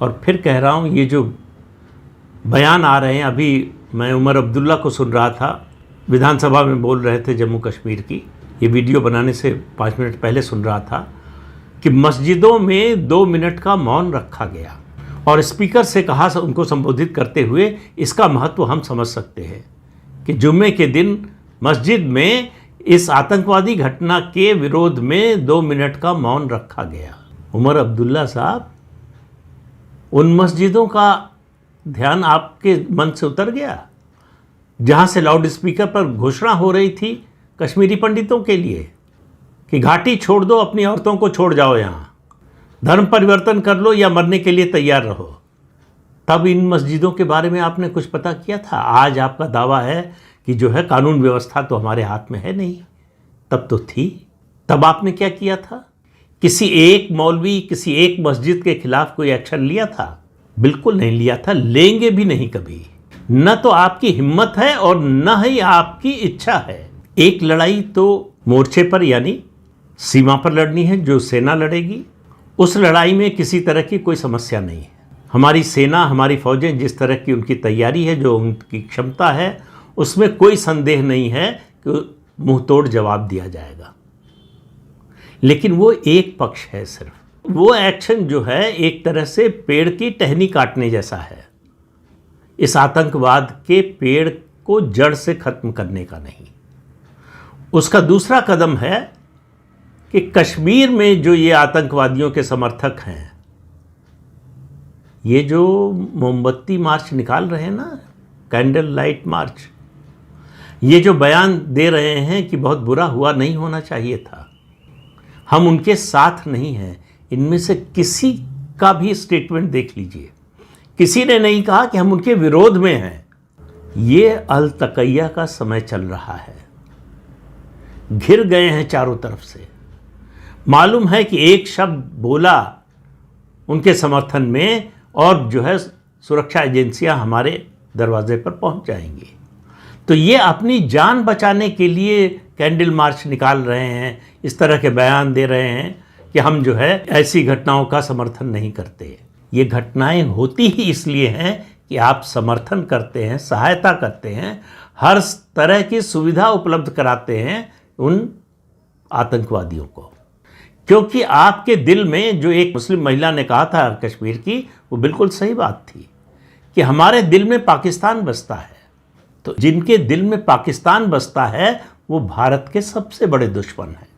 और फिर कह रहा हूँ, ये जो बयान आ रहे हैं, अभी मैं उमर अब्दुल्ला को सुन रहा था, विधानसभा में बोल रहे थे जम्मू कश्मीर की, ये वीडियो बनाने से 5 मिनट पहले सुन रहा था कि मस्जिदों में 2 मिनट का मौन रखा गया और स्पीकर से कहा, उनको संबोधित करते हुए, इसका महत्व हम समझ सकते हैं कि जुम्मे के दिन मस्जिद में इस आतंकवादी घटना के विरोध में 2 मिनट का मौन रखा गया। उमर अब्दुल्ला साहब, उन मस्जिदों का ध्यान आपके मन से उतर गया जहां से लाउड स्पीकर पर घोषणा हो रही थी कश्मीरी पंडितों के लिए कि घाटी छोड़ दो, अपनी औरतों को छोड़ जाओ, यहाँ धर्म परिवर्तन कर लो या मरने के लिए तैयार रहो। तब इन मस्जिदों के बारे में आपने कुछ पता किया था? आज आपका दावा है कि जो है कानून व्यवस्था तो हमारे हाथ में है नहीं, तब तो थी। तब आपने क्या किया था? किसी एक मौलवी, किसी एक मस्जिद के खिलाफ कोई एक्शन लिया था? बिल्कुल नहीं लिया था, लेंगे भी नहीं कभी। न तो आपकी हिम्मत है और न ही आपकी इच्छा है। एक लड़ाई तो मोर्चे पर यानी सीमा पर लड़नी है, जो सेना लड़ेगी। उस लड़ाई में किसी तरह की कोई समस्या नहीं है। हमारी सेना, हमारी फौजें जिस तरह की उनकी तैयारी है, जो उनकी क्षमता है, उसमें कोई संदेह नहीं है कि मुंह तोड़ जवाब दिया जाएगा। लेकिन वो एक पक्ष है सिर्फ। वो एक्शन जो है एक तरह से पेड़ की टहनी काटने जैसा है। इस आतंकवाद के पेड़ को जड़ से खत्म करने का नहीं। उसका दूसरा कदम है कि कश्मीर में जो ये आतंकवादियों के समर्थक हैं, ये जो मोमबत्ती मार्च निकाल रहे हैं ना, कैंडल लाइट मार्च, ये जो बयान दे रहे हैं कि बहुत बुरा हुआ, नहीं होना चाहिए था, हम उनके साथ नहीं हैं, इनमें से किसी का भी स्टेटमेंट देख लीजिए, किसी ने नहीं कहा कि हम उनके विरोध में हैं। ये अलतकैया का समय चल रहा है। घिर गए हैं चारों तरफ से। मालूम है कि एक शब्द बोला उनके समर्थन में और जो है सुरक्षा एजेंसियां हमारे दरवाजे पर पहुंच जाएंगी। तो ये अपनी जान बचाने के लिए कैंडल मार्च निकाल रहे हैं, इस तरह के बयान दे रहे हैं कि हम जो है ऐसी घटनाओं का समर्थन नहीं करते। ये घटनाएं होती ही इसलिए हैं कि आप समर्थन करते हैं, सहायता करते हैं, हर तरह की सुविधा उपलब्ध कराते हैं उन आतंकवादियों को। क्योंकि आपके दिल में, जो एक मुस्लिम महिला ने कहा था कश्मीर की, वो बिल्कुल सही बात थी कि हमारे दिल में पाकिस्तान बसता है। तो जिनके दिल में पाकिस्तान बसता है वो भारत के सबसे बड़े दुश्मन हैं।